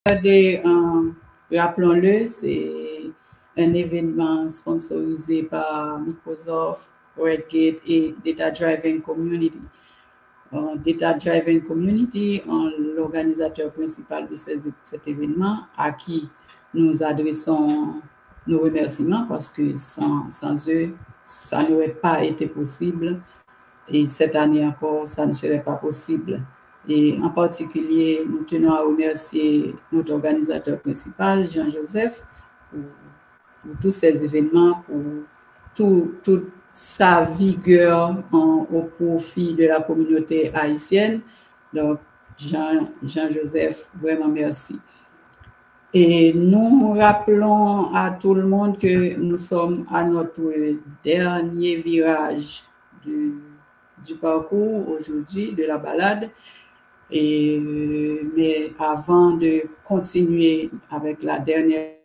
Rappelons-le, c'est un événement sponsorisé par Microsoft, Redgate et Data Driven Community. Data Driven Community, l'organisateur principal de cet événement, à qui nous adressons nos remerciements parce que sans eux, ça n'aurait pas été possible et cette année encore, ça ne serait pas possible. Et en particulier, nous tenons à remercier notre organisateur principal, Jean-Joseph, pour tous ces événements, pour toute sa vigueur au profit de la communauté haïtienne. Donc, Jean-Joseph, vraiment merci. Et nous rappelons à tout le monde que nous sommes à notre dernier virage du parcours aujourd'hui, de la balade. Mais avant de continuer avec la dernière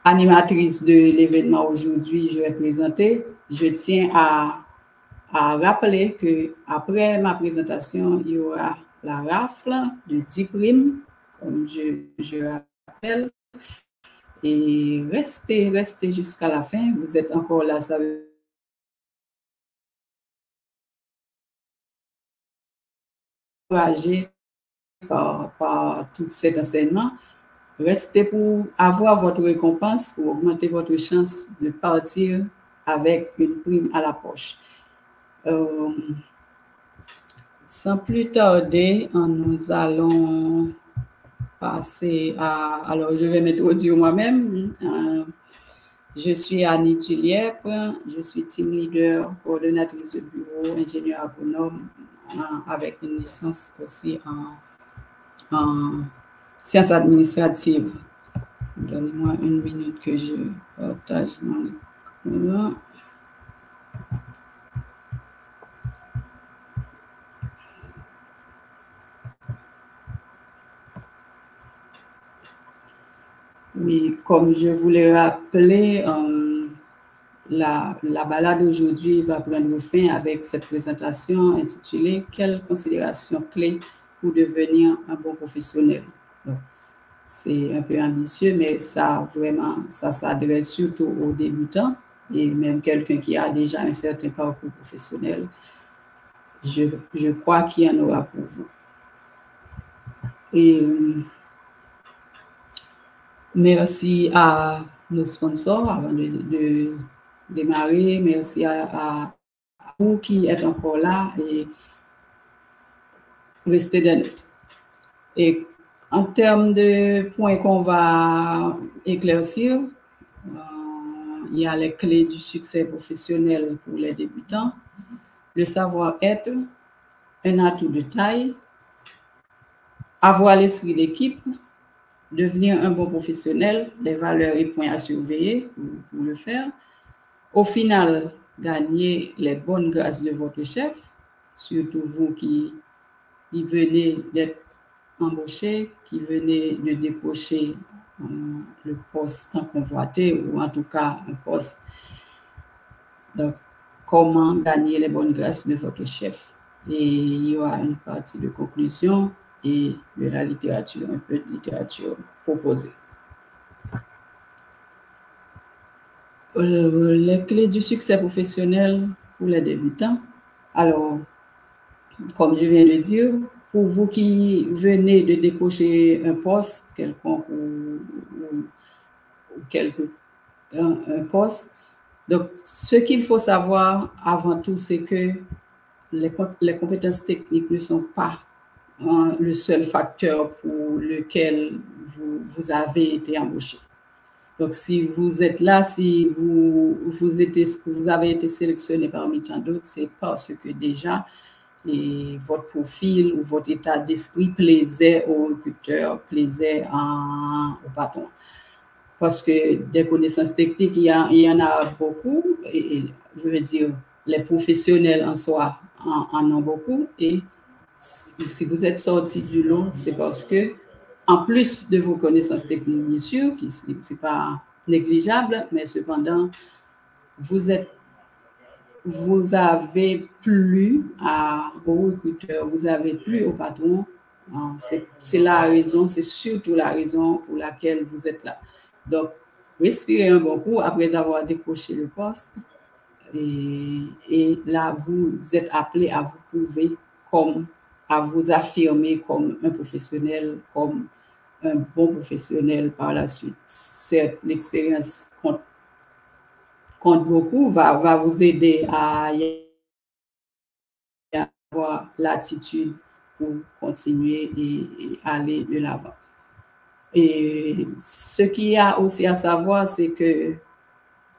animatrice de l'événement aujourd'hui, je vais présenter, je tiens à rappeler que après ma présentation, il y aura la rafle de 10 primes, comme je rappelle. Et restez jusqu'à la fin. Vous êtes encore là, ça veut encouragé par tout cet enseignement. Restez pour avoir votre récompense, pour augmenter votre chance de partir avec une prime à la poche. Sans plus tarder, nous allons passer à... Alors, je vais m'introduire moi-même. Je suis Annie Tuliep, je suis team leader, coordonnatrice de bureau, ingénieur agronome, avec une licence aussi en sciences administratives. Donnez-moi une minute que je partage mon écran. Oui, comme je vous l'ai rappelé, la balade aujourd'hui va prendre fin avec cette présentation intitulée « Quelles considérations clés pour devenir un bon professionnel ?» C'est un peu ambitieux, mais ça s'adresse surtout aux débutants et même quelqu'un qui a déjà un certain parcours professionnel. Je crois qu'il y en aura pour vous. Et merci à nos sponsors avant de démarrer. Merci à vous qui êtes encore là et restez des notes. Et en termes de points qu'on va éclaircir, il y a les clés du succès professionnel pour les débutants, le savoir-être, un atout de taille, avoir l'esprit d'équipe, devenir un bon professionnel, les valeurs et points à surveiller pour le faire. Au final, gagner les bonnes grâces de votre chef, surtout vous qui venez d'être embauché, qui venez de décrocher le poste tant convoité ou en tout cas un poste. Donc, comment gagner les bonnes grâces de votre chef. Et il y aura une partie de conclusion et de la littérature, un peu de littérature proposée. Les clés du succès professionnel pour les débutants. Alors, comme je viens de dire, pour vous qui venez de décrocher un poste quelconque ou un poste, donc ce qu'il faut savoir avant tout, c'est que les compétences techniques ne sont pas le seul facteur pour lequel vous avez été embauché. Donc, si vous êtes là, si vous avez été sélectionné parmi tant d'autres, c'est parce que déjà, votre profil ou votre état d'esprit plaisait au recruteur, plaisait au patron. Parce que des connaissances techniques, il y en a beaucoup, et je veux dire, les professionnels en soi en ont beaucoup, et si vous êtes sorti du lot, c'est parce que, en plus de vos connaissances techniques, bien sûr, qui c'est pas négligeable, mais cependant, vous êtes vous avez plu au recruteur, vous avez plu au patron, c'est la raison, c'est surtout la raison pour laquelle vous êtes là. Donc, respirez un bon coup après avoir décroché le poste et là, vous êtes appelé à vous prouver comme, à vous affirmer comme un professionnel, comme un bon professionnel par la suite. Certes, l'expérience compte beaucoup, va vous aider à avoir l'attitude pour continuer et aller de l'avant. Et ce qu'il y a aussi à savoir, c'est que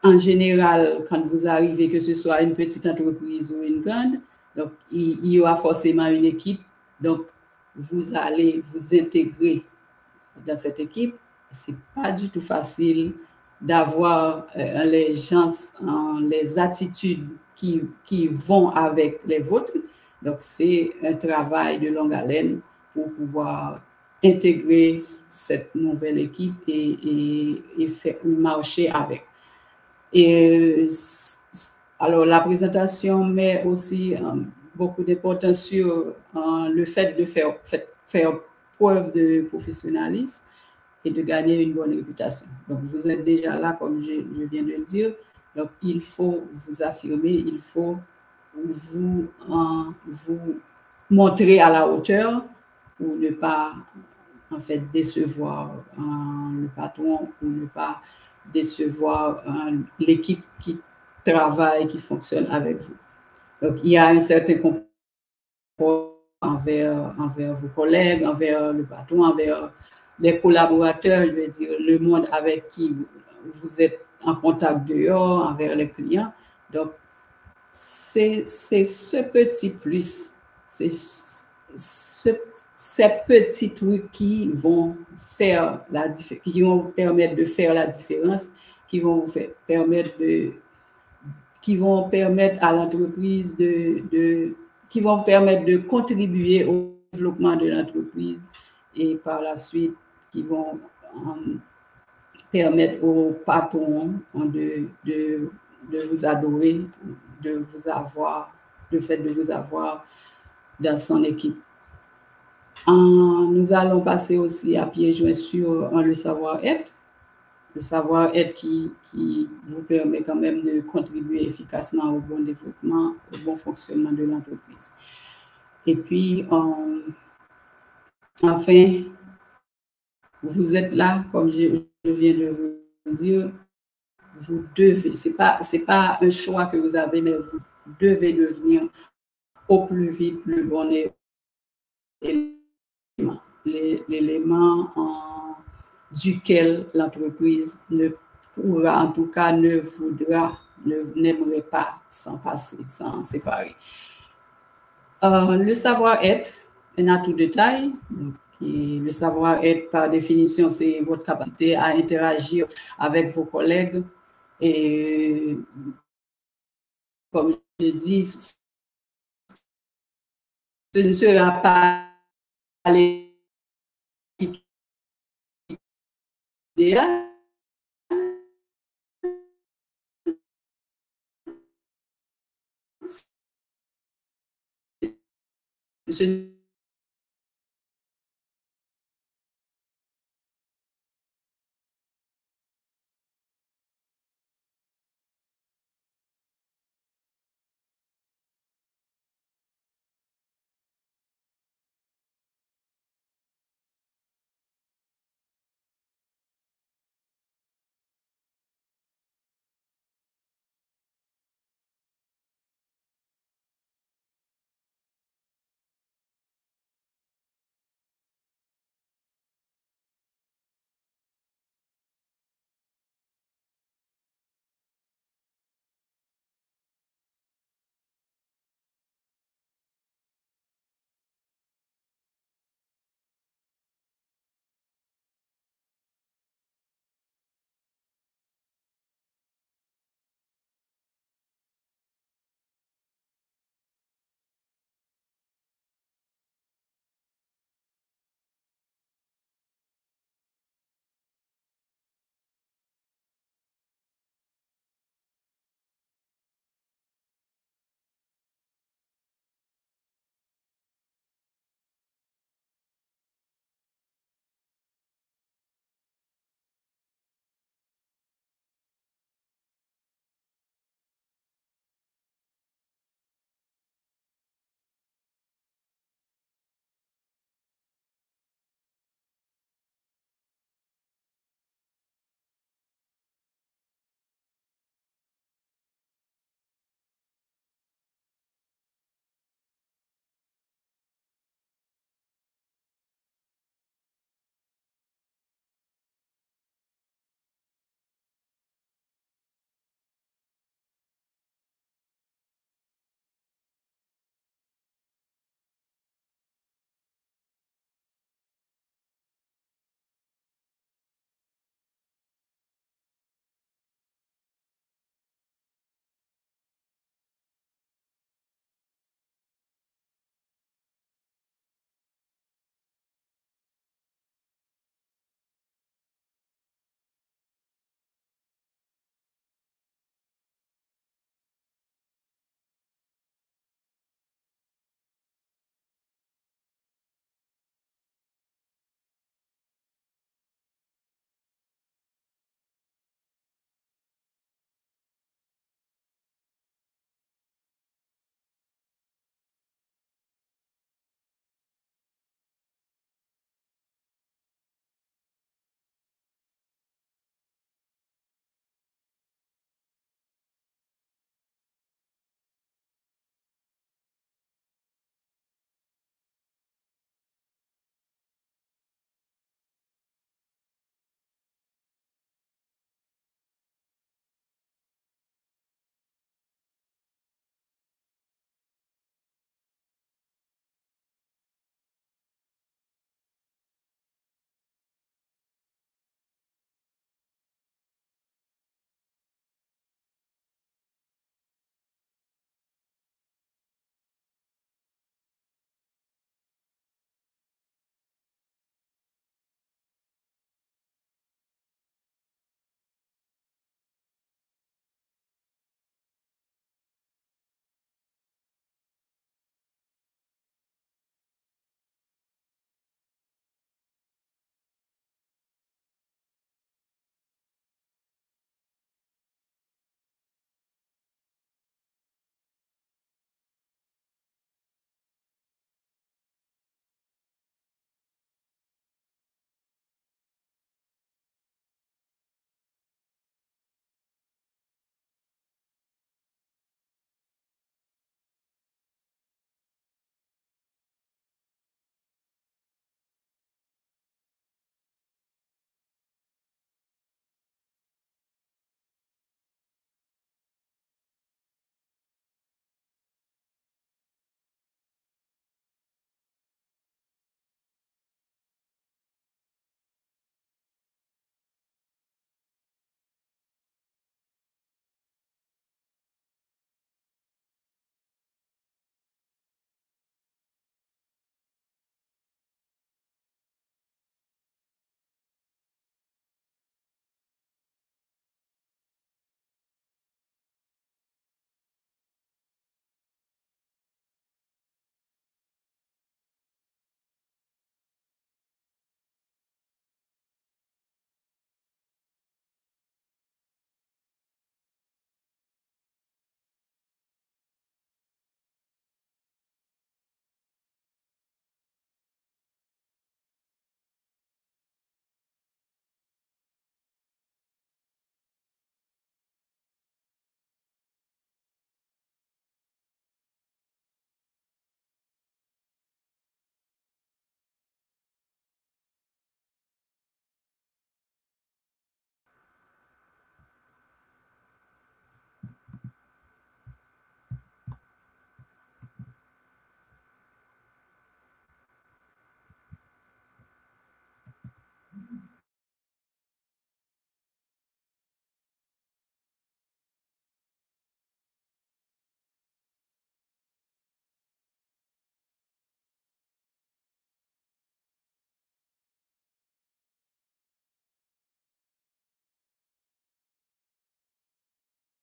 en général, quand vous arrivez, que ce soit une petite entreprise ou une grande, donc il y aura forcément une équipe. Donc, vous allez vous intégrer dans cette équipe. C'est pas du tout facile d'avoir les gens, les attitudes qui vont avec les vôtres. Donc, c'est un travail de longue haleine pour pouvoir intégrer cette nouvelle équipe et faire marcher avec. Et alors, la présentation met aussi beaucoup d'importance sur le fait de faire preuve de professionnalisme et de gagner une bonne réputation. Donc, vous êtes déjà là, comme je viens de le dire. Donc, il faut vous affirmer, il faut vous montrer à la hauteur pour ne pas, en fait, décevoir le patron, pour ne pas décevoir l'équipe qui travaille, qui fonctionne avec vous. Donc, il y a un certain comportement envers vos collègues, envers le patron, envers les collaborateurs, je veux dire, le monde avec qui vous êtes en contact dehors, envers les clients. Donc, c'est ce petit plus, c'est ces petits trucs qui vont faire qui vont vous permettre de faire la différence, qui vont vous permettre qui vont permettre à l'entreprise qui vont vous permettre de contribuer au développement de l'entreprise et par la suite qui vont permettre au patron de vous adorer, de vous avoir, le fait de vous avoir dans son équipe. Nous allons passer aussi à pieds joints sur le savoir-être. Le savoir-être qui vous permet quand même de contribuer efficacement au bon développement, au bon fonctionnement de l'entreprise. Et puis, enfin, vous êtes là, comme je viens de vous dire, vous devez, c'est pas un choix que vous avez, mais vous devez devenir au plus vite le bon élément, l'élément duquel l'entreprise ne pourra, en tout cas ne voudra, n'aimerait pas s'en passer, s'en séparer. Le savoir-être, un atout de taille. Et le savoir-être, par définition, c'est votre capacité à interagir avec vos collègues. Et comme je dis, ce ne sera pas l'équipe idéale. Ce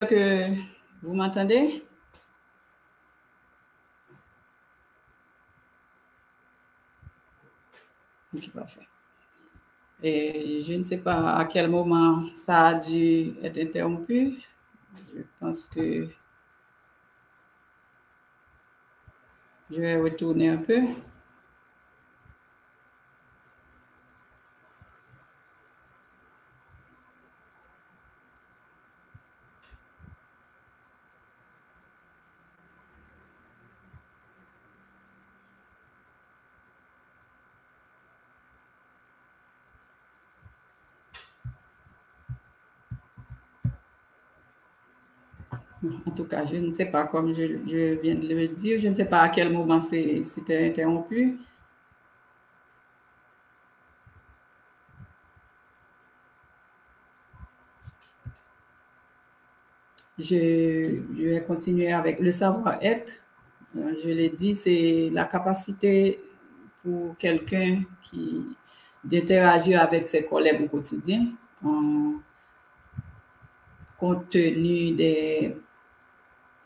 que vous m'entendez? Ok, parfait. Et je ne sais pas à quel moment ça a dû être interrompu. Je pense que je vais retourner un peu. En tout cas, je ne sais pas, comme je viens de le dire, je ne sais pas à quel moment c'était interrompu. Je vais continuer avec le savoir-être. Je l'ai dit, c'est la capacité pour quelqu'un qui d'interagir avec ses collègues au quotidien, compte tenu des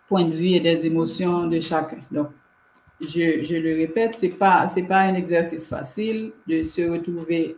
points de vue et des émotions de chacun. Donc, je le répète, c'est pas un exercice facile de se retrouver.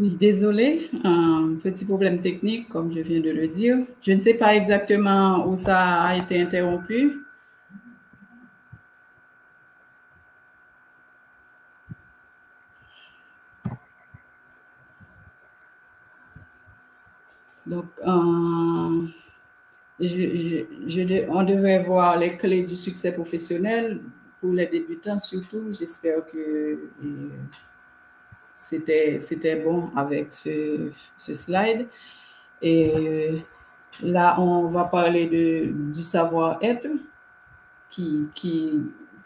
Oui, désolé, un petit problème technique, comme je viens de le dire. Je ne sais pas exactement où ça a été interrompu. Donc, on devrait voir les clés du succès professionnel pour les débutants surtout. J'espère que c'était bon avec ce slide. Et là, on va parler du savoir-être qui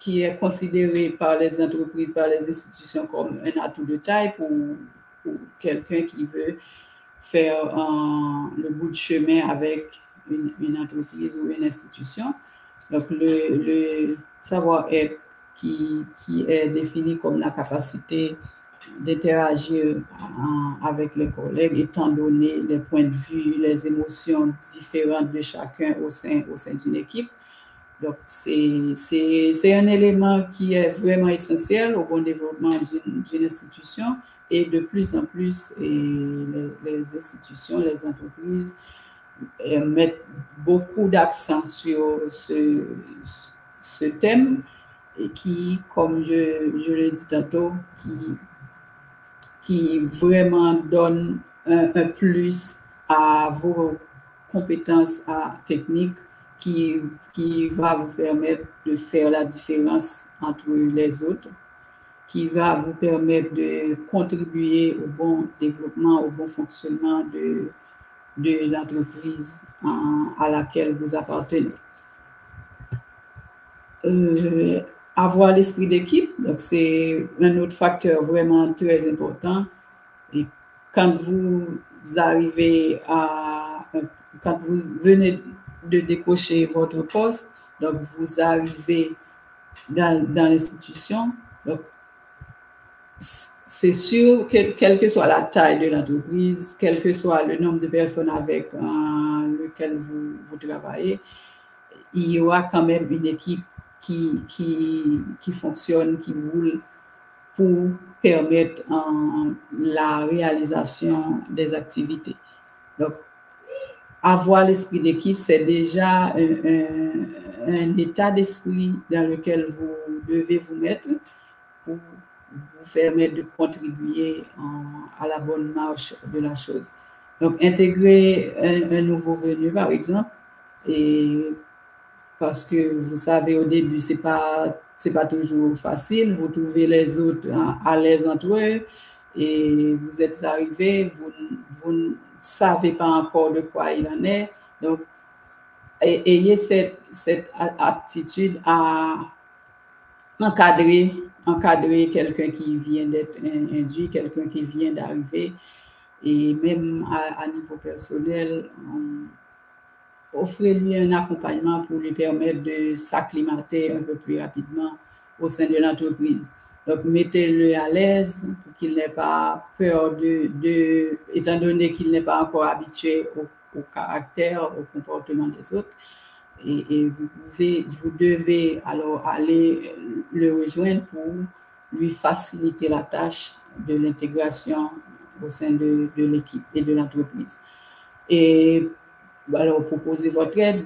est considéré par les entreprises, par les institutions comme un atout de taille pour quelqu'un qui veut faire le bout de chemin avec une entreprise ou une institution. Donc, le savoir-être qui est défini comme la capacité d'interagir avec les collègues, étant donné les points de vue, les émotions différentes de chacun au sein d'une équipe. Donc, c'est un élément qui est vraiment essentiel au bon développement d'une institution et de plus en plus, les institutions, les entreprises mettent beaucoup d'accent sur ce thème et qui, comme je l'ai dit tantôt, qui vraiment donne un plus à vos compétences techniques qui va vous permettre de faire la différence entre les autres, qui va vous permettre de contribuer au bon développement, au bon fonctionnement de l'entreprise à laquelle vous appartenez. Avoir l'esprit d'équipe, donc c'est un autre facteur vraiment très important. Et quand vous arrivez quand vous venez de décocher votre poste, donc vous arrivez dans l'institution, donc c'est sûr que quelle que soit la taille de l'entreprise, quel que soit le nombre de personnes avec lequel vous travaillez, il y aura quand même une équipe qui fonctionne, qui roule pour permettre la réalisation des activités. Donc, avoir l'esprit d'équipe, c'est déjà un état d'esprit dans lequel vous devez vous mettre pour vous permettre de contribuer à la bonne marche de la chose. Donc, intégrer un nouveau venu, par exemple, et parce que vous savez, au début, c'est pas toujours facile. Vous trouvez les autres à l'aise entre eux et vous êtes arrivé, vous ne savez pas encore de quoi il en est. Donc, ayez cette aptitude à encadrer quelqu'un qui vient d'être induit, quelqu'un qui vient d'arriver, et même à niveau personnel, offrez-lui un accompagnement pour lui permettre de s'acclimater un peu plus rapidement au sein de l'entreprise. Donc, mettez-le à l'aise pour qu'il n'ait pas peur étant donné qu'il n'est pas encore habitué au caractère, au comportement des autres. Et vous devez alors aller le rejoindre pour lui faciliter la tâche de l'intégration au sein de l'équipe et de l'entreprise. Et alors, proposer votre aide,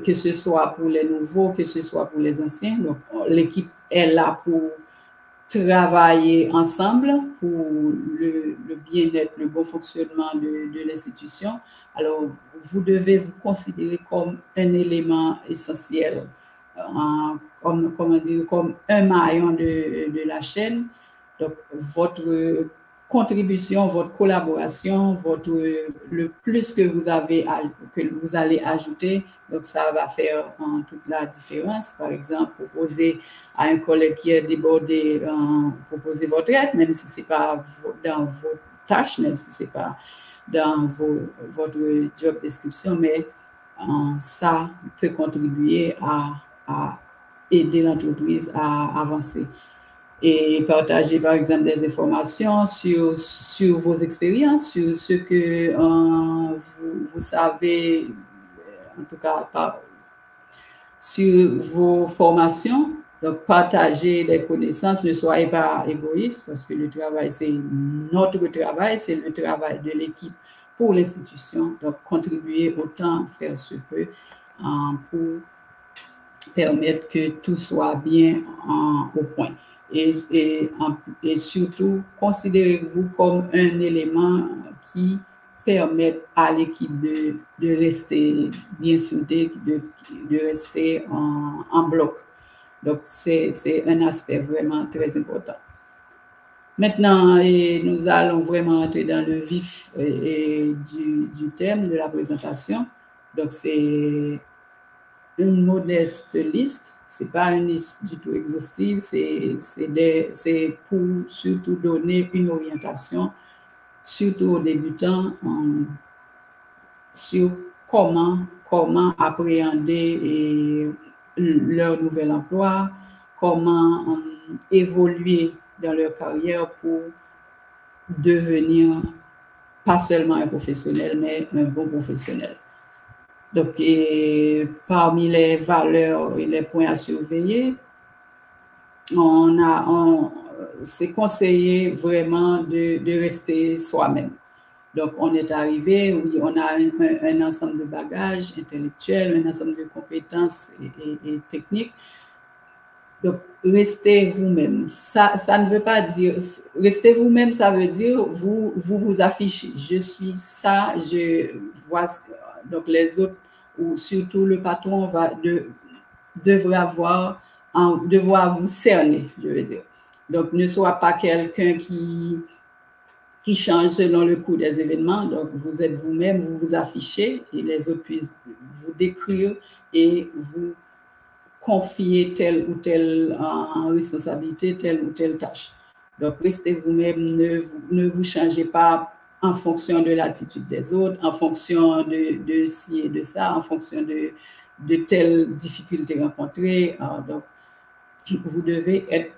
que ce soit pour les nouveaux, que ce soit pour les anciens. Donc, l'équipe est là pour travailler ensemble pour le bien-être, le bon fonctionnement de l'institution. Alors, vous devez vous considérer comme un élément essentiel, comme un maillon de la chaîne. Donc, votre contribution, votre collaboration, le plus que vous allez ajouter, donc ça va faire toute la différence. Par exemple, proposer à un collègue qui est débordé, proposer votre aide, même si ce n'est pas dans vos tâches, même si ce n'est pas dans votre job description, mais ça peut contribuer à aider l'entreprise à avancer. Et partager, par exemple, des informations sur vos expériences, sur ce que vous savez, en tout cas, sur vos formations. Donc, partagez des connaissances, ne soyez pas égoïste, parce que le travail, c'est notre travail, c'est le travail de l'équipe pour l'institution. Donc, contribuer autant, faire ce peu pour permettre que tout soit bien au point. Et surtout, considérez-vous comme un élément qui permet à l'équipe de rester bien soudée, de rester en bloc. Donc, c'est un aspect vraiment très important. Maintenant, nous allons vraiment entrer dans le vif du thème de la présentation. Donc, c'est une modeste liste. Ce n'est pas une liste du tout exhaustive, c'est pour surtout donner une orientation, surtout aux débutants, sur comment appréhender leur nouvel emploi, comment évoluer dans leur carrière pour devenir pas seulement un professionnel, mais un bon professionnel. Donc, parmi les valeurs et les points à surveiller, c'est conseillé vraiment de rester soi-même. Donc, on est arrivé, oui, on a un ensemble de bagages intellectuels, un ensemble de compétences et techniques. Donc, restez vous-même. Ça ne veut pas dire... Restez vous-même, ça veut dire vous affichez. Je suis ça, je vois... Donc, les autres, ou surtout le patron, devra vous cerner, je veux dire. Donc, ne sois pas quelqu'un qui change selon le cours des événements. Donc, vous êtes vous-même, vous vous affichez et les autres puissent vous décrire et vous confier telle ou telle responsabilité, telle ou telle tâche. Donc, restez vous-même, ne vous changez pas en fonction de l'attitude des autres, en fonction de ci et de ça, en fonction de telles difficultés rencontrées. Donc, vous devez être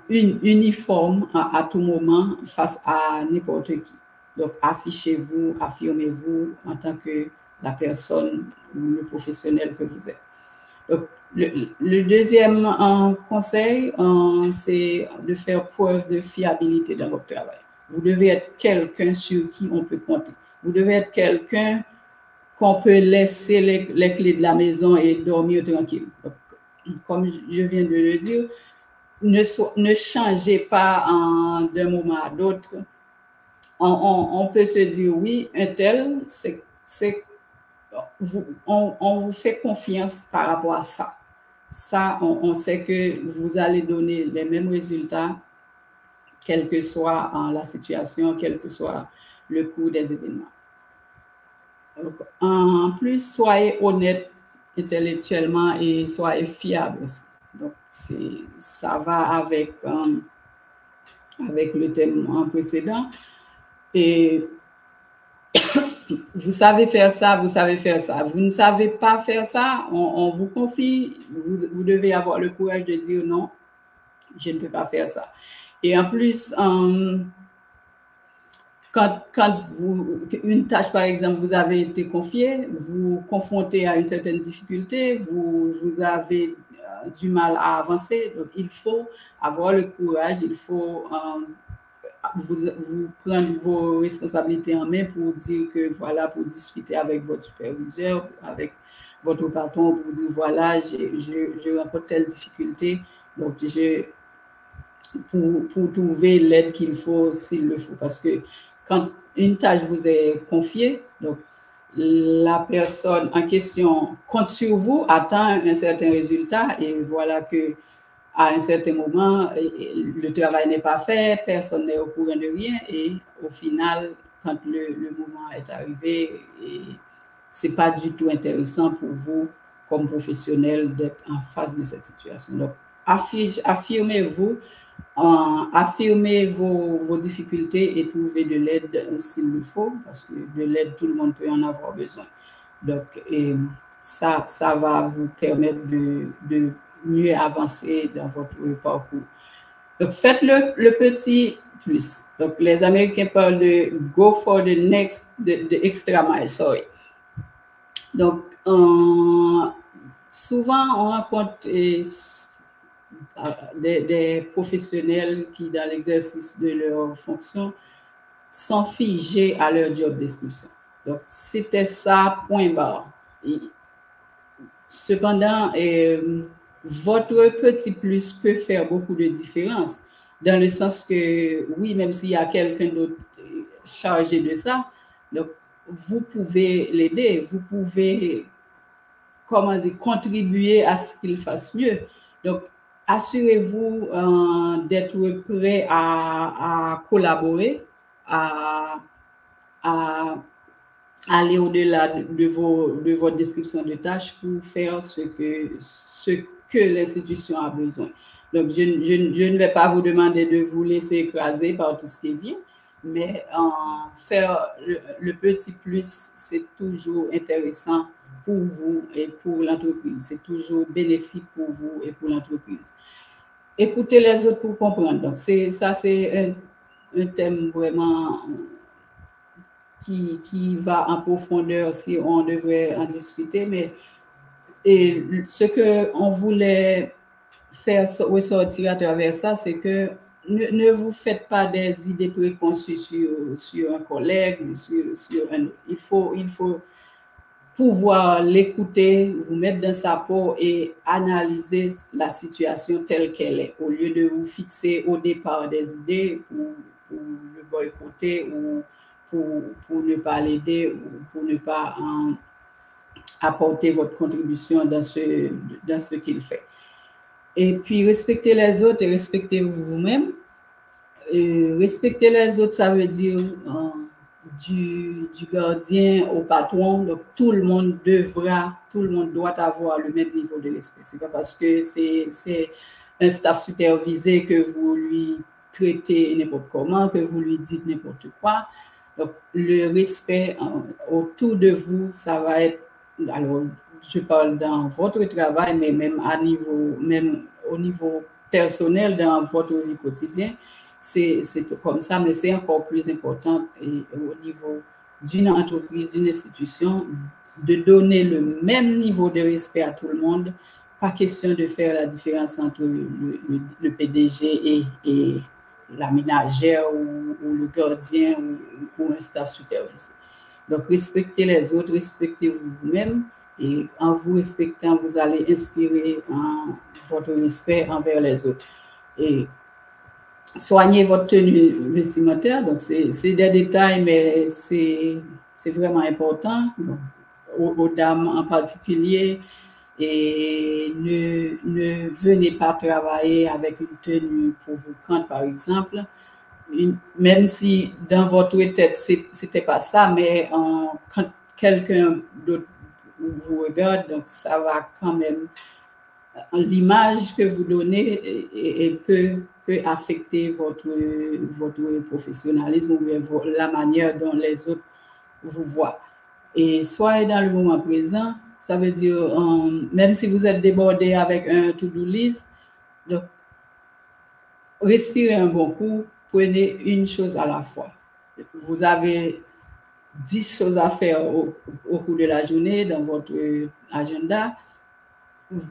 uniforme à tout moment face à n'importe qui. Donc, affichez-vous, affirmez-vous en tant que la personne ou le professionnel que vous êtes. Donc, le deuxième conseil, c'est de faire preuve de fiabilité dans votre travail. Vous devez être quelqu'un sur qui on peut compter. Vous devez être quelqu'un qu'on peut laisser les clés de la maison et dormir tranquille. Donc, comme je viens de le dire, ne changez pas d'un moment à l'autre. On peut se dire, oui, un tel, on vous fait confiance par rapport à ça. Ça, on sait que vous allez donner les mêmes résultats, quelle que soit la situation, quel que soit le cours des événements. Donc, en plus, soyez honnête intellectuellement et soyez fiable. Donc, ça va avec le thème précédent. Et vous savez faire ça, vous savez faire ça. Vous ne savez pas faire ça, on vous confie, vous devez avoir le courage de dire non, je ne peux pas faire ça. Et en plus, quand une tâche, par exemple, vous avez été confiée, vous confrontez à une certaine difficulté, vous avez du mal à avancer, donc il faut avoir le courage, il faut vous prendre vos responsabilités en main pour dire que voilà, pour discuter avec votre superviseur, avec votre patron, pour dire voilà, je rencontre telle difficulté, donc pour trouver l'aide qu'il faut s'il le faut. Parce que quand une tâche vous est confiée, donc la personne en question compte sur vous, attend un certain résultat et voilà que à un certain moment, le travail n'est pas fait, personne n'est au courant de rien et au final, quand le moment est arrivé, ce n'est pas du tout intéressant pour vous comme professionnel d'être en face de cette situation. Donc, affirmez-vous, affirmez vos difficultés et trouvez de l'aide s'il le faut, parce que de l'aide, tout le monde peut en avoir besoin. Donc, ça va vous permettre de mieux avancer dans votre parcours. Donc, faites le petit plus. Donc, les Américains parlent de go for the next, the extra mile, sorry. Donc, souvent, on rencontre des professionnels qui, dans l'exercice de leur fonction, sont figés à leur job description. Donc, c'était ça, point barre. Cependant, votre petit plus peut faire beaucoup de différence, dans le sens que, oui, même s'il y a quelqu'un d'autre chargé de ça, donc, vous pouvez l'aider, vous pouvez, comment dire, contribuer à ce qu'il fasse mieux. Donc, assurez-vous d'être prêt à collaborer, à aller au-delà de votre description de tâches pour faire ce que l'institution a besoin. Donc, je ne vais pas vous demander de vous laisser écraser par tout ce qui vient, mais faire le petit plus, c'est toujours intéressant pour vous et pour l'entreprise. C'est toujours bénéfique pour vous et pour l'entreprise. Écoutez les autres pour comprendre. Donc, ça, c'est un thème vraiment qui va en profondeur si on devrait en discuter, mais ce qu'on voulait faire ressortir à travers ça, c'est que ne vous faites pas des idées préconçues sur un collègue, sur un autre. Il faut pouvoir l'écouter, vous mettre dans sa peau et analyser la situation telle qu'elle est, au lieu de vous fixer au départ des idées pour le boycotter ou pour ne pas l'aider ou pour ne pas apporter votre contribution dans ce qu'il fait. Et puis, respectez les autres et respectez vous-même. Respecter les autres, ça veut dire du gardien au patron. Donc, tout le monde doit avoir le même niveau de respect. C'est pas parce que c'est un staff supervisé que vous lui traitez n'importe comment, que vous lui dites n'importe quoi. Donc, le respect autour de vous, ça va être, alors, je parle dans votre travail, mais même au niveau personnel, dans votre vie quotidienne, c'est comme ça, mais c'est encore plus important et au niveau d'une entreprise, d'une institution, de donner le même niveau de respect à tout le monde. Pas question de faire la différence entre le PDG et la ménagère ou le gardien ou un staff superviseur. Donc, respectez les autres, respectez vous-même et en vous respectant, vous allez inspirer votre respect envers les autres. Et soignez votre tenue vestimentaire, donc c'est des détails, mais c'est vraiment important, donc, aux dames en particulier. Et ne venez pas travailler avec une tenue provocante, par exemple, même si dans votre tête, c'était pas ça, mais quand quelqu'un d'autre vous regarde, donc ça va quand même, l'image que vous donnez et peut affecter votre professionnalisme ou la manière dont les autres vous voient. Et soyez dans le moment présent, ça veut dire, même si vous êtes débordé avec un to-do list, donc respirez un bon coup, prenez une chose à la fois. Vous avez 10 choses à faire au cours de la journée dans votre agenda.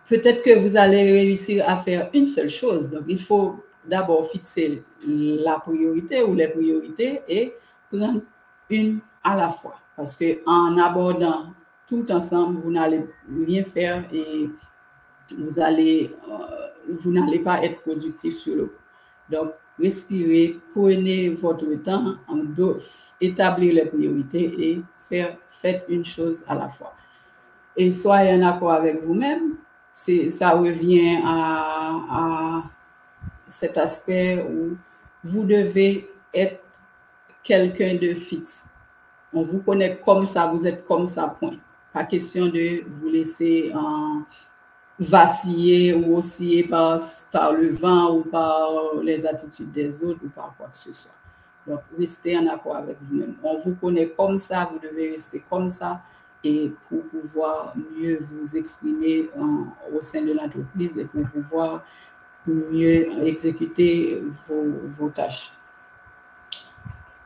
Peut-être que vous allez réussir à faire une seule chose. Donc, il faut d'abord fixer la priorité ou les priorités et prendre une à la fois. Parce qu'en abordant tout ensemble, vous n'allez rien faire et vous n'allez pas être productif sur le coup. Donc, respirez, prenez votre temps, établir les priorités et faites une chose à la fois. Et soyez en accord avec vous-même. Ça revient à cet aspect où vous devez être quelqu'un de fixe. On vous connaît comme ça, vous êtes comme ça, point. Pas question de vous laisser vaciller ou osciller par le vent ou par les attitudes des autres ou par quoi que ce soit. Donc, restez en accord avec vous-même. On vous connaît comme ça, vous devez rester comme ça et pour pouvoir mieux vous exprimer au sein de l'entreprise et pour pouvoir mieux exécuter vos tâches.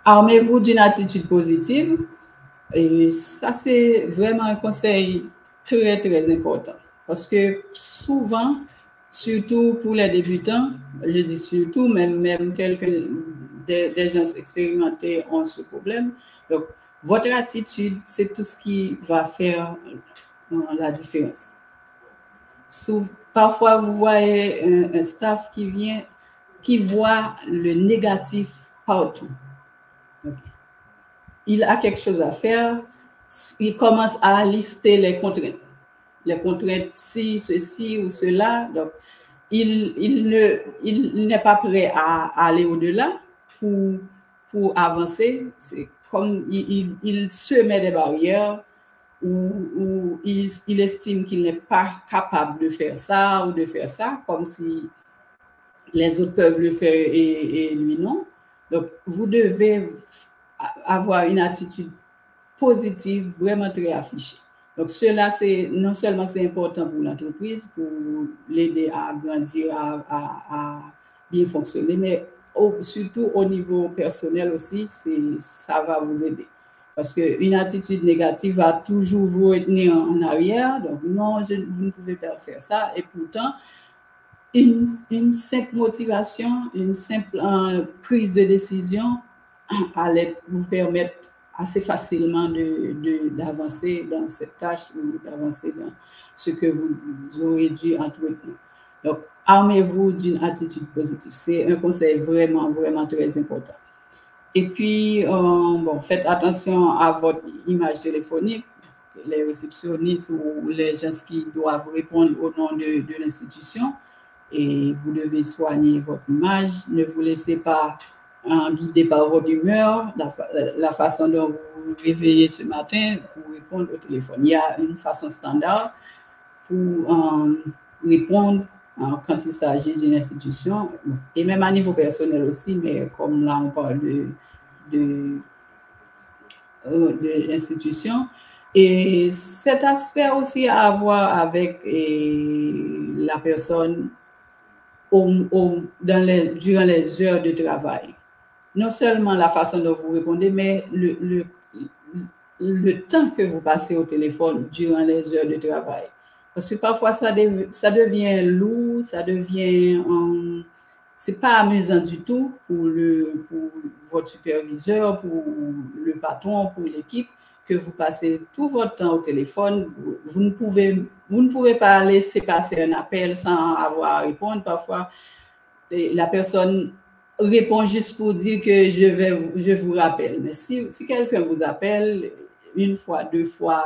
Armez-vous d'une attitude positive. Et ça, c'est vraiment un conseil très, très important. Parce que souvent, surtout pour les débutants, je dis surtout, même des gens expérimentés ont ce problème. Donc, votre attitude, c'est tout ce qui va faire la différence. Parfois, vous voyez un staff qui voit le négatif partout. Okay. Il a quelque chose à faire, il commence à lister les contraintes. Les contraintes, si, ceci ou cela. Donc, il n'est pas prêt à aller au-delà pour avancer. C'est comme il se met des barrières ou il estime qu'il n'est pas capable de faire ça ou de faire ça, comme si les autres peuvent le faire et lui non. Donc, vous devez avoir une attitude positive vraiment très affichée. Donc, cela, non seulement c'est important pour l'entreprise, pour l'aider à grandir, à bien fonctionner, mais surtout au niveau personnel aussi, ça va vous aider. Parce qu'une attitude négative va toujours vous retenir en arrière. Donc, non, vous ne pouvez pas faire ça. Et pourtant, une simple motivation, une simple prise de décision allait vous permettre assez facilement d'avancer dans cette tâche ou d'avancer dans ce que vous aurez dû entretenir. Donc, armez-vous d'une attitude positive. C'est un conseil vraiment, vraiment très important. Et puis, faites attention à votre image téléphonique. Les réceptionnistes ou les gens qui doivent répondre au nom de l'institution. Et vous devez soigner votre image. Ne vous laissez pas guider par votre humeur, la façon dont vous vous réveillez ce matin pour répondre au téléphone. Il y a une façon standard pour répondre quand il s'agit d'une institution, et même à niveau personnel aussi, mais comme là on parle de institution. Et cet aspect aussi à voir avec la personne durant les heures de travail. Non seulement la façon dont vous répondez, mais le temps que vous passez au téléphone durant les heures de travail. Parce que parfois, ça devient lourd, ça devient... c'est pas amusant du tout pour votre superviseur, pour le patron, pour l'équipe, que vous passez tout votre temps au téléphone. Vous ne pouvez pas laisser passer un appel sans avoir à répondre. Parfois, la personne répond juste pour dire que je vous rappelle. Mais si quelqu'un vous appelle une fois, deux fois,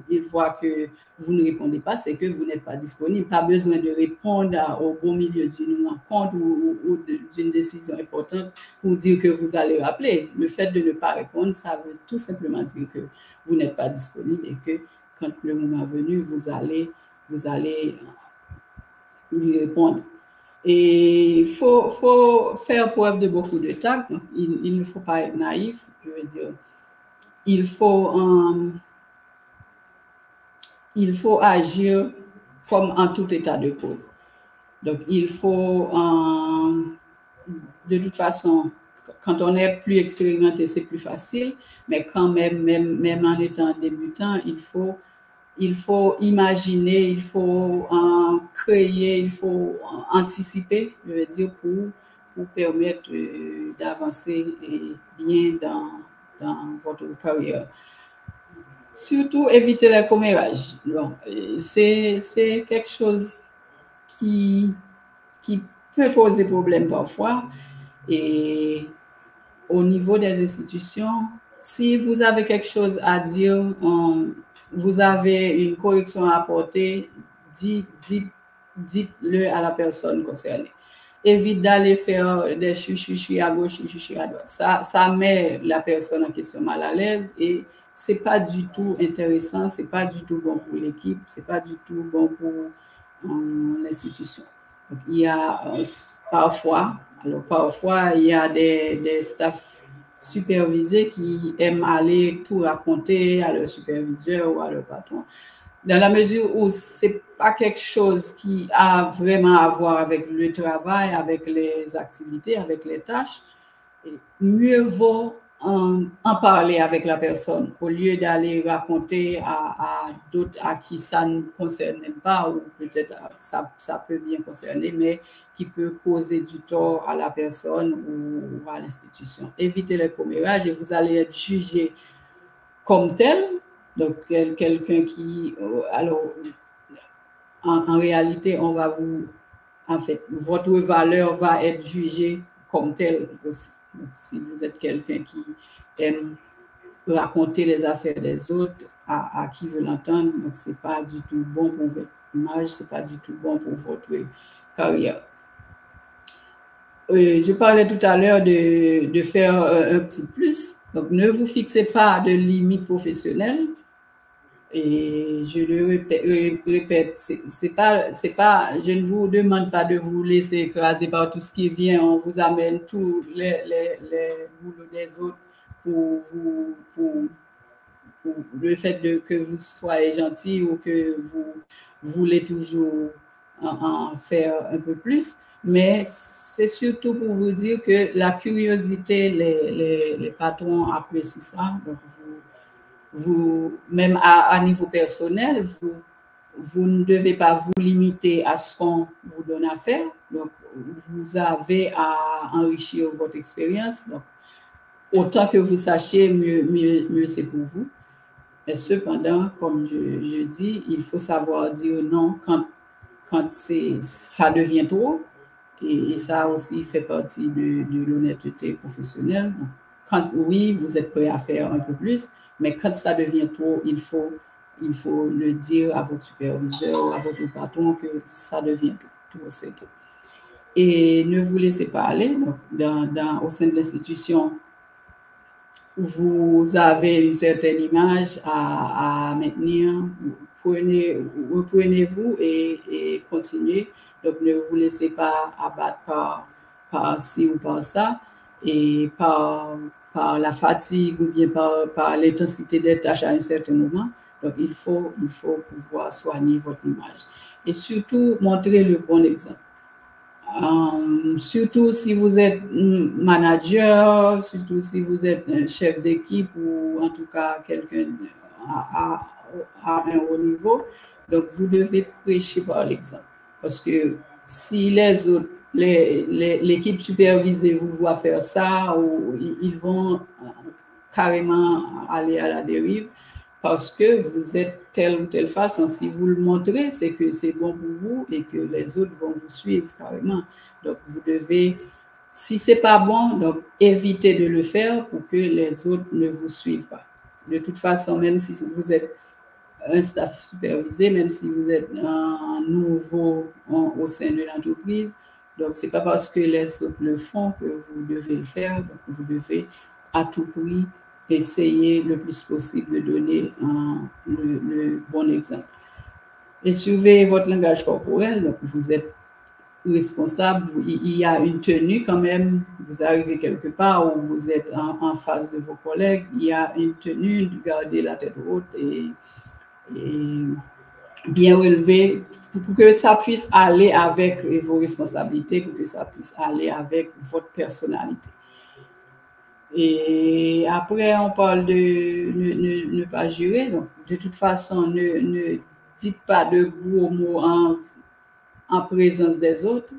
il voit que vous ne répondez pas, c'est que vous n'êtes pas disponible. Pas besoin de répondre au beau milieu d'une rencontre ou d'une décision importante pour dire que vous allez rappeler. Le fait de ne pas répondre, ça veut tout simplement dire que vous n'êtes pas disponible et que quand le moment est venu, vous allez lui répondre. Et il faut faire preuve de beaucoup de tact. Il ne faut pas être naïf, je veux dire. Il faut agir comme en tout état de cause. Donc, il faut, de toute façon, quand on est plus expérimenté, c'est plus facile, mais quand même en étant débutant, il faut imaginer, il faut créer, il faut anticiper, je veux dire, pour permettre d'avancer bien dans votre carrière. Surtout, éviter les commérages. Bon, c'est quelque chose qui peut poser problème parfois. Et au niveau des institutions, si vous avez quelque chose à dire, vous avez une correction à apporter, dites-le à la personne concernée. Évite d'aller faire des chuchuchus à gauche, chuchuchus à droite. Ça met la personne en question mal à l'aise et c'est pas du tout intéressant, c'est pas du tout bon pour l'équipe, c'est pas du tout bon pour l'institution. Il y a parfois, il y a des staffs supervisés qui aiment aller tout raconter à leur superviseur ou à leur patron. Dans la mesure où c'est pas quelque chose qui a vraiment à voir avec le travail, avec les activités, avec les tâches, mieux vaut en parler avec la personne au lieu d'aller raconter à d'autres à qui ça ne concerne même pas ou peut-être ça peut bien concerner, mais qui peut causer du tort à la personne ou à l'institution. Évitez les commérages et vous allez être jugé comme tel. Donc, quelqu'un qui... alors, en réalité, votre valeur va être jugée comme telle aussi. Donc, si vous êtes quelqu'un qui aime raconter les affaires des autres à qui veut l'entendre, donc c'est pas du tout bon pour votre image, c'est pas du tout bon pour votre carrière. Je parlais tout à l'heure de faire un petit plus. Donc, ne vous fixez pas de limites professionnelles. Et je le répète, je ne vous demande pas de vous laisser écraser par tout ce qui vient. On vous amène tous les boulots des autres pour le fait que vous soyez gentil ou que vous voulez toujours en faire un peu plus. Mais c'est surtout pour vous dire que la curiosité, les patrons apprécient ça. Donc, même à niveau personnel, vous ne devez pas vous limiter à ce qu'on vous donne à faire. Donc, vous avez à enrichir votre expérience. Donc, autant que vous sachiez, mieux c'est pour vous. Et cependant, comme je dis, il faut savoir dire non quand ça devient trop. Et ça aussi fait partie de l'honnêteté professionnelle. Donc, quand oui, vous êtes prêt à faire un peu plus, mais quand ça devient trop, il faut le dire à votre superviseur ou à votre patron que ça devient tout, c'est tout. Et ne vous laissez pas aller. Donc, au sein de l'institution, vous avez une certaine image à maintenir. Reprenez-vous et continuez. Donc, ne vous laissez pas abattre par ci ou par ça, et par la fatigue ou bien par l'intensité des tâches à un certain moment. Donc, il faut pouvoir soigner votre image. Et surtout, montrer le bon exemple. Surtout si vous êtes manager, surtout si vous êtes un chef d'équipe ou en tout cas quelqu'un à un haut niveau. Donc, vous devez prêcher par l'exemple. Parce que si les autres, l'équipe supervisée vous voit faire ça, ou ils vont carrément aller à la dérive parce que vous êtes telle ou telle façon. Si vous le montrez, c'est que c'est bon pour vous et que les autres vont vous suivre carrément. Donc, vous devez, si c'est pas bon, donc évitez de le faire pour que les autres ne vous suivent pas. De toute façon, même si vous êtes un staff supervisé, même si vous êtes un nouveau au sein de l'entreprise, donc c'est pas parce que les autres le font que vous devez le faire. Donc, vous devez à tout prix essayer le plus possible de donner le bon exemple. Et surveillez votre langage corporel. Donc, vous êtes responsable, il y a une tenue quand même, vous arrivez quelque part où vous êtes en face de vos collègues, il y a une tenue, de garder la tête haute et bien relevée pour que ça puisse aller avec vos responsabilités, pour que ça puisse aller avec votre personnalité. Et après, on parle de ne pas jurer. Donc, de toute façon, ne dites pas de gros mots en présence des autres.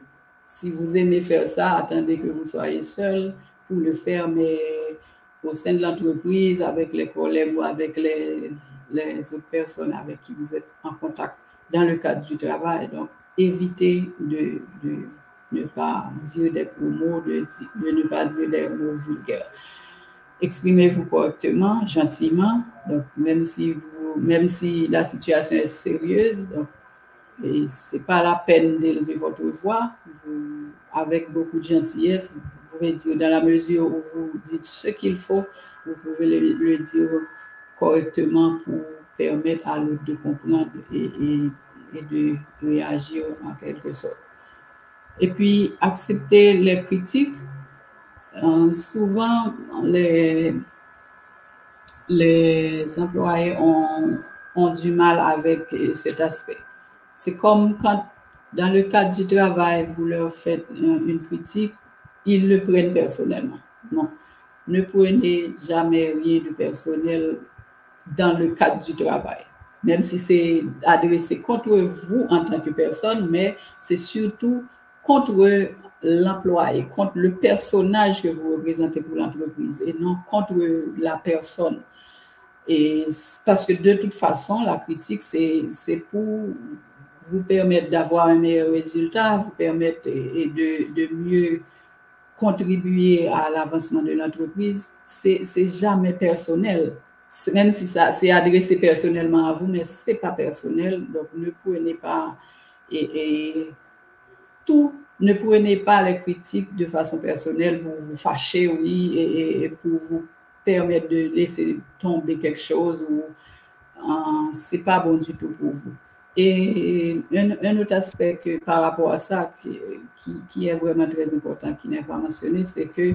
Si vous aimez faire ça, attendez que vous soyez seul pour le faire, mais au sein de l'entreprise, avec les collègues ou avec les autres personnes avec qui vous êtes en contact dans le cadre du travail. Donc, évitez de ne pas dire des gros mots, de ne pas dire des mots vulgaires. Exprimez-vous correctement, gentiment, donc même si la situation est sérieuse, donc, et c'est pas la peine d'élever votre voix. Avec beaucoup de gentillesse, vous pouvez dire dans la mesure où vous dites ce qu'il faut, vous pouvez le dire correctement pour permettre à l'autre de comprendre et de réagir en quelque sorte. Et puis, accepter les critiques. Souvent, les employés ont du mal avec cet aspect. C'est comme quand, dans le cadre du travail, vous leur faites une critique, ils le prennent personnellement. Non, ne prenez jamais rien de personnel dans le cadre du travail, même si c'est adressé contre vous en tant que personne, mais c'est surtout contre l'employé, contre le personnage que vous représentez pour l'entreprise et non contre la personne. Et parce que de toute façon, la critique, c'est pour vous permettre d'avoir un meilleur résultat, vous permettre de mieux contribuer à l'avancement de l'entreprise. C'est jamais personnel. Même si ça c'est adressé personnellement à vous, mais c'est pas personnel. Donc, ne prenez pas ne prenez pas les critiques de façon personnelle pour vous fâcher, oui, et pour vous permettre de laisser tomber quelque chose ou c'est pas bon du tout pour vous. Et un autre aspect que, par rapport à ça qui est vraiment très important, qui n'est pas mentionné, c'est que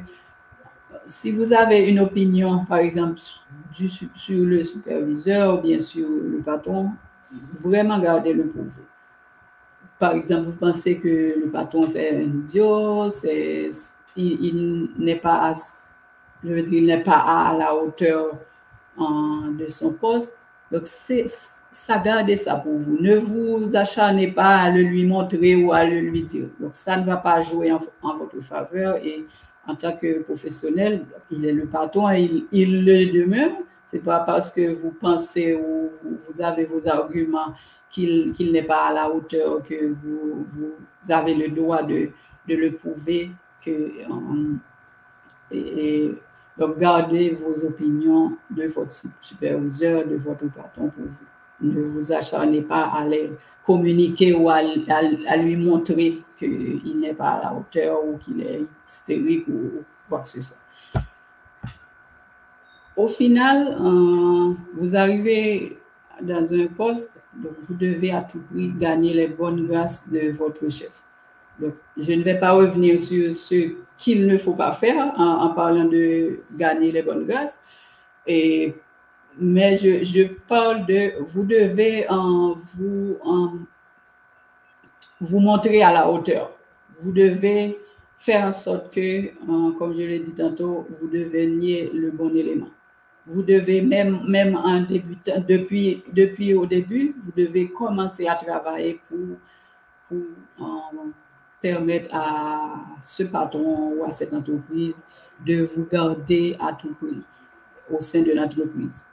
si vous avez une opinion, par exemple, sur le superviseur ou bien sur le patron, vraiment gardez-le pour vous. Par exemple, vous pensez que le patron c'est un idiot, il n'est pas, je veux dire, il n'est pas à la hauteur de son poste. Donc, ça, gardez ça pour vous. Ne vous acharnez pas à le lui montrer ou à le lui dire. Donc, ça ne va pas jouer en votre faveur. Et en tant que professionnel, il est le patron et il le demeure. Ce n'est pas parce que vous pensez ou vous avez vos arguments qu'il n'est pas à la hauteur que vous avez le droit de le prouver. Donc, gardez vos opinions de votre superviseur, de votre patron pour vous. Ne vous acharnez pas à les communiquer ou à lui montrer qu'il n'est pas à la hauteur ou qu'il est hystérique ou quoi que ce soit. Au final, vous arrivez dans un poste, donc vous devez à tout prix gagner les bonnes grâces de votre chef. Donc, je ne vais pas revenir sur ce qu'il ne faut pas faire en parlant de gagner les bonnes grâces, mais je parle de vous devez vous montrer à la hauteur. Vous devez faire en sorte que, comme je l'ai dit tantôt, vous deveniez le bon élément. Vous devez, même en débutant, depuis au début, vous devez commencer à travailler pour permettre à ce patron ou à cette entreprise de vous garder à tout prix au sein de l'entreprise.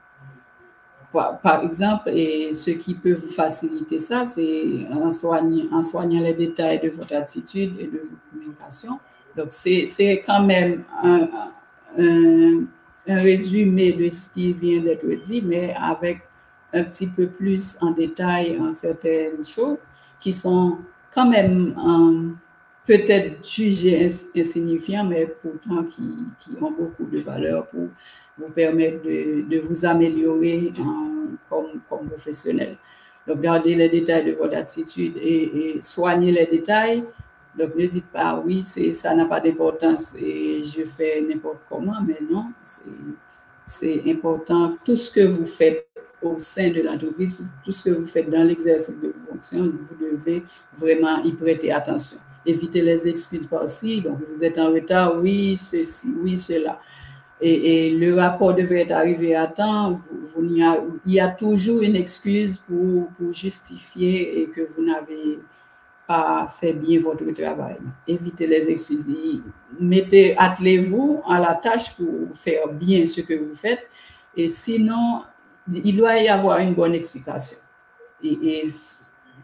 Par exemple, et ce qui peut vous faciliter ça, c'est en soignant les détails de votre attitude et de votre communication. Donc, c'est quand même un résumé de ce qui vient d'être dit, mais avec un petit peu plus en détail en certaines choses qui sont quand même peut-être jugées insignifiantes, mais pourtant qui ont beaucoup de valeur pour vous permettre de vous améliorer comme professionnel. Donc, gardez les détails de votre attitude et soignez les détails. Donc, ne dites pas, oui, ça n'a pas d'importance et je fais n'importe comment, mais non, c'est important. Tout ce que vous faites au sein de l'entreprise, tout ce que vous faites dans l'exercice de vos fonctions, vous devez vraiment y prêter attention. Évitez les excuses par-ci, donc vous êtes en retard, oui, ceci, oui, cela. Et le rapport devrait être arrivé à temps. Il y a toujours une excuse pour justifier et que vous n'avez pas fait bien votre travail. Évitez les excuses. Attelez-vous à la tâche pour faire bien ce que vous faites. Et sinon, il doit y avoir une bonne explication.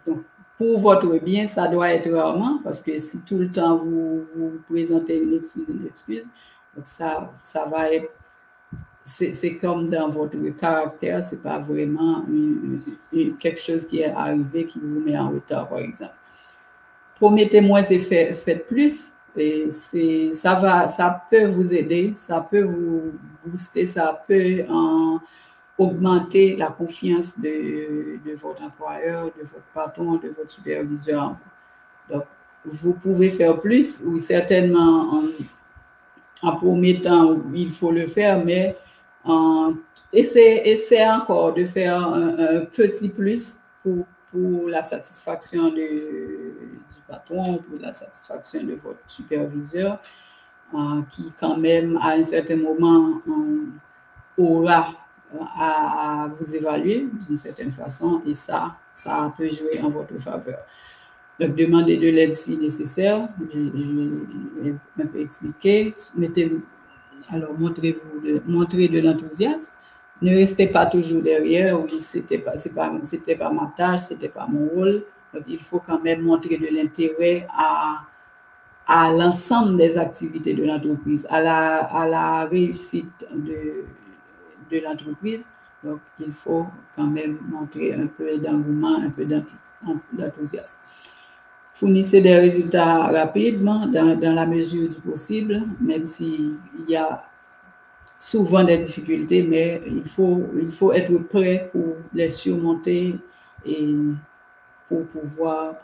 Donc, pour votre bien, ça doit être rarement, parce que si tout le temps vous présentez une excuse, donc ça va être, c'est comme dans votre caractère, c'est pas vraiment quelque chose qui est arrivé qui vous met en retard, par exemple. Promettez moins et faites plus, et ça peut vous aider, ça peut vous booster, ça peut augmenter la confiance de votre employeur, de votre patron, de votre superviseur en vous. Donc, vous pouvez faire plus, oui, certainement en promettant, il faut le faire, mais essayez encore de faire un petit plus pour la satisfaction du patron, pour la satisfaction de votre superviseur, qui quand même, à un certain moment, aura à vous évaluer d'une certaine façon, et ça peut jouer en votre faveur. Donc, demandez de l'aide si nécessaire. J'ai un peu expliqué. Alors, montrez de l'enthousiasme. Ne restez pas toujours derrière. Oui, c'était pas ma tâche, c'était pas mon rôle. Donc, il faut quand même montrer de l'intérêt à l'ensemble des activités de l'entreprise, à la réussite de l'entreprise. Donc, il faut quand même montrer un peu d'engouement, un peu d'enthousiasme. Fournissez des résultats rapidement dans la mesure du possible, même s'il y a souvent des difficultés, mais il faut être prêt pour les surmonter et pour pouvoir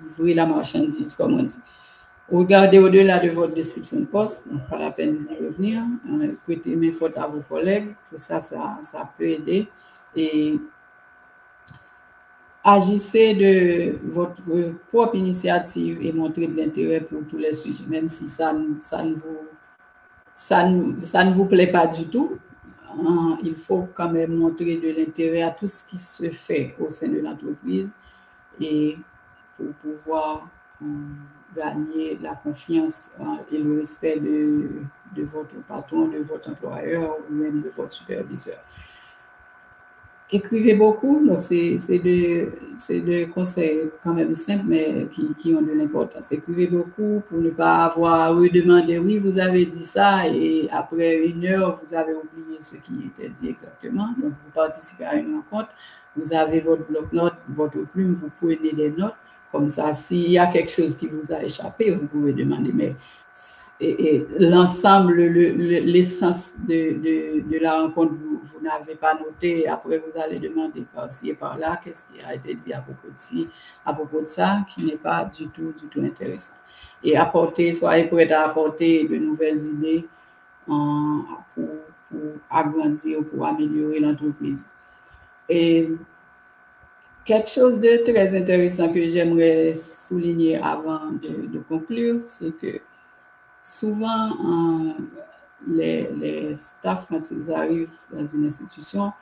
livrer la marchandise, comme on dit. Regardez au-delà de votre description de poste, donc pas la peine d'y revenir. Prêtez main forte à vos collègues, tout ça peut aider. Et agissez de votre propre initiative et montrez de l'intérêt pour tous les sujets, même si ça ne vous plaît pas du tout. Il faut quand même montrer de l'intérêt à tout ce qui se fait au sein de l'entreprise et pour pouvoir gagner la confiance et le respect de votre patron, de votre employeur ou même de votre superviseur. Écrivez beaucoup, donc c'est des conseils quand même simples, mais qui ont de l'importance. Écrivez beaucoup pour ne pas avoir à redemander, oui, vous avez dit ça, et après 1 heure, vous avez oublié ce qui était dit exactement. Donc, vous participez à une rencontre, vous avez votre bloc-notes, votre plume, vous prenez des notes. Comme ça, s'il y a quelque chose qui vous a échappé, vous pouvez demander, mais l'ensemble, l'essence de la rencontre, vous n'avez pas noté. Après, vous allez demander par-ci et par-là, qu'est-ce qui a été dit à propos de ça, qui n'est pas du tout intéressant. Et soyez prêts à apporter de nouvelles idées pour agrandir, pour améliorer l'entreprise. Et quelque chose de très intéressant que j'aimerais souligner avant de conclure, c'est que souvent, les staffs, quand ils arrivent dans une institution,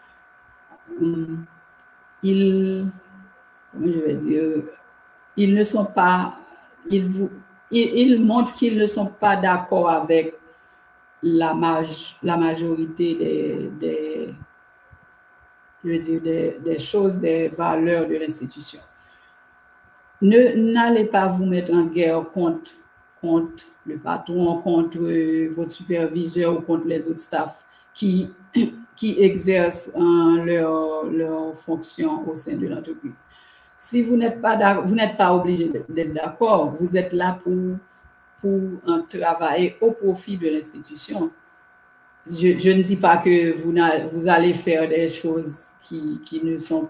ils ne sont pas, ils montrent qu'ils ne sont pas d'accord avec la majorité des choses, des valeurs de l'institution. N'allez pas vous mettre en guerre contre le patron, contre votre superviseur ou contre les autres staffs qui exercent leur fonction au sein de l'entreprise. Si vous n'êtes pas obligé d'être d'accord, vous êtes là pour travailler au profit de l'institution. Je ne dis pas que vous allez faire des choses qui sont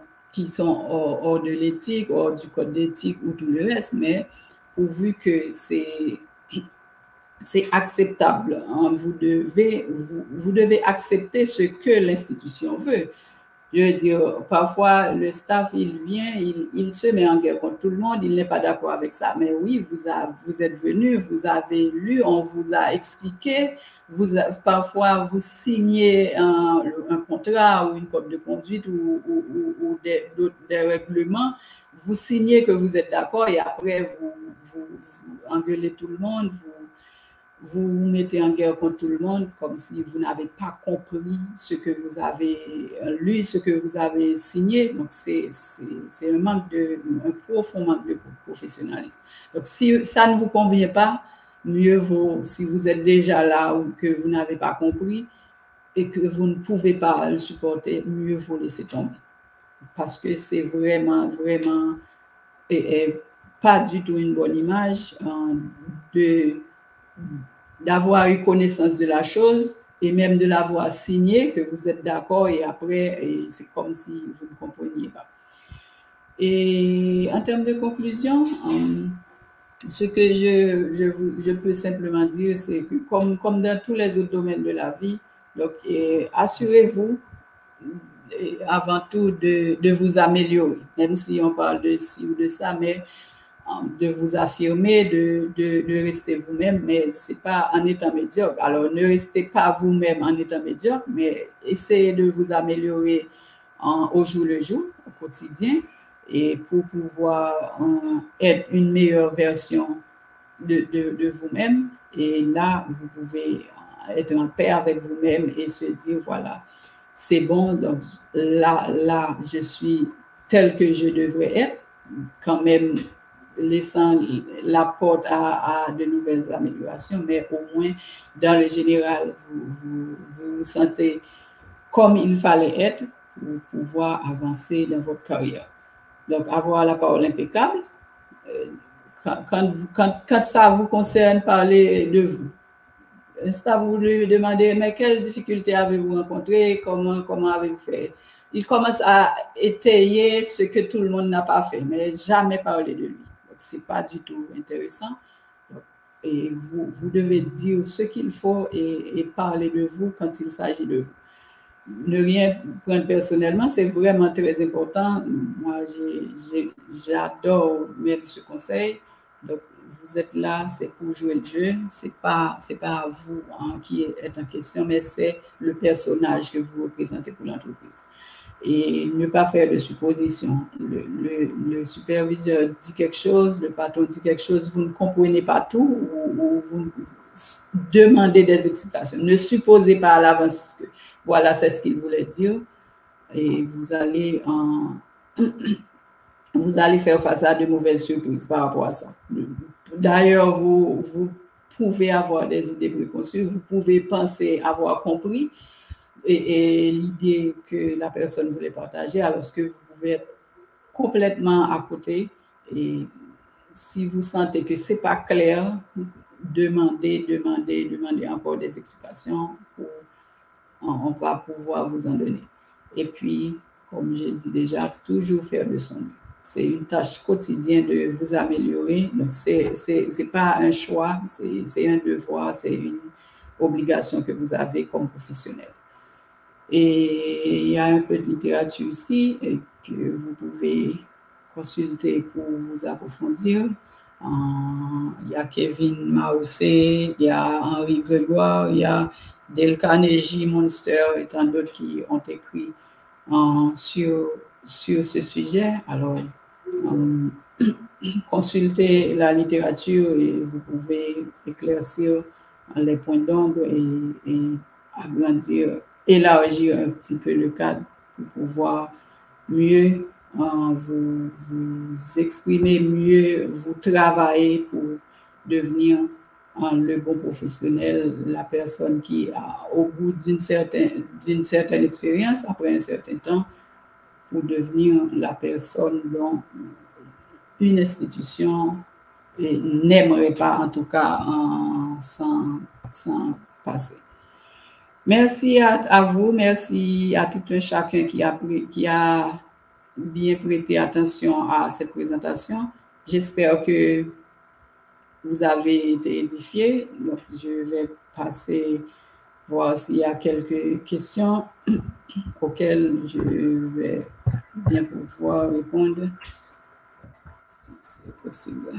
hors de l'éthique, hors du code d'éthique ou tout le reste, mais pourvu que c'est acceptable, hein, vous devez accepter ce que l'institution veut. Je veux dire, parfois, le staff, il vient, il se met en guerre contre tout le monde, il n'est pas d'accord avec ça. Mais oui, vous êtes venu, vous avez lu, on vous a expliqué, parfois, vous signez un contrat ou une code de conduite ou des règlements, vous signez que vous êtes d'accord et après, vous engueulez tout le monde, vous mettez en guerre contre tout le monde comme si vous n'avez pas compris ce que vous avez lu, ce que vous avez signé. Donc, c'est un profond manque de professionnalisme. Donc, si ça ne vous convient pas, mieux vaut, si vous êtes déjà là ou que vous n'avez pas compris et que vous ne pouvez pas le supporter, mieux vaut laisser tomber. Parce que c'est vraiment pas du tout une bonne image d'avoir eu connaissance de la chose et même de l'avoir signé, que vous êtes d'accord et après, c'est comme si vous ne compreniez pas. Et en termes de conclusion, ce que je peux simplement dire, c'est que comme dans tous les autres domaines de la vie, donc assurez-vous avant tout de vous améliorer, même si on parle de ci ou de ça, mais de vous affirmer, de rester vous-même, mais ce n'est pas en étant médiocre. Alors, ne restez pas vous-même en étant médiocre, mais essayez de vous améliorer au jour le jour, au quotidien, et pour pouvoir être une meilleure version de vous-même. Et là, vous pouvez être en paix avec vous-même et se dire, voilà, c'est bon, donc là, je suis tel que je devrais être, quand même laissant la porte à de nouvelles améliorations, mais au moins, dans le général, vous vous sentez comme il fallait être pour pouvoir avancer dans votre carrière. Donc, avoir la parole impeccable. Quand ça vous concerne, parlez de vous. Ça vous lui demandez, mais quelles difficultés avez-vous rencontrées? Comment avez-vous fait? Il commence à étayer ce que tout le monde n'a pas fait, mais jamais parler de lui. Ce n'est pas du tout intéressant. Et vous devez dire ce qu'il faut et parler de vous quand il s'agit de vous. Ne rien prendre personnellement, c'est vraiment très important. Moi, j'adore mettre ce conseil. Donc, vous êtes là, c'est pour jouer le jeu. C'est pas vous qui êtes en question, mais c'est le personnage que vous représentez pour l'entreprise. Et ne pas faire de suppositions. Le superviseur dit quelque chose, le patron dit quelque chose, vous ne comprenez pas tout ou vous demandez des explications. Ne supposez pas à l'avance que voilà, c'est ce qu'il voulait dire. Et vous allez faire face à de mauvaises surprises par rapport à ça. D'ailleurs, vous pouvez avoir des idées préconçues, vous pouvez penser avoir compris et l'idée que la personne voulait partager, alors que vous pouvez être complètement à côté et si vous sentez que ce n'est pas clair, demandez encore des explications. On va pouvoir vous en donner. Et puis, comme j'ai dit déjà, toujours faire de son mieux. C'est une tâche quotidienne de vous améliorer. Donc, ce n'est pas un choix, c'est un devoir, c'est une obligation que vous avez comme professionnel. Et il y a un peu de littérature ici et que vous pouvez consulter pour vous approfondir. Il y a Kevin Mausset, il y a Henri Grégoire, il y a Dale Carnegie, Monster et tant d'autres qui ont écrit sur ce sujet. Alors, consultez la littérature et vous pouvez éclaircir les points d'ombre et agrandir, élargir un petit peu le cadre pour pouvoir mieux vous exprimer, mieux vous travailler pour devenir le bon professionnel, la personne qui, au bout d'une certaine expérience, après un certain temps, pour devenir la personne dont une institution n'aimerait pas, en tout cas, sans passer. Merci à vous, merci à tout un chacun qui a bien prêté attention à cette présentation. J'espère que vous avez été édifiés. Donc, je vais passer voir s'il y a quelques questions auxquelles je vais bien pouvoir répondre, si c'est possible.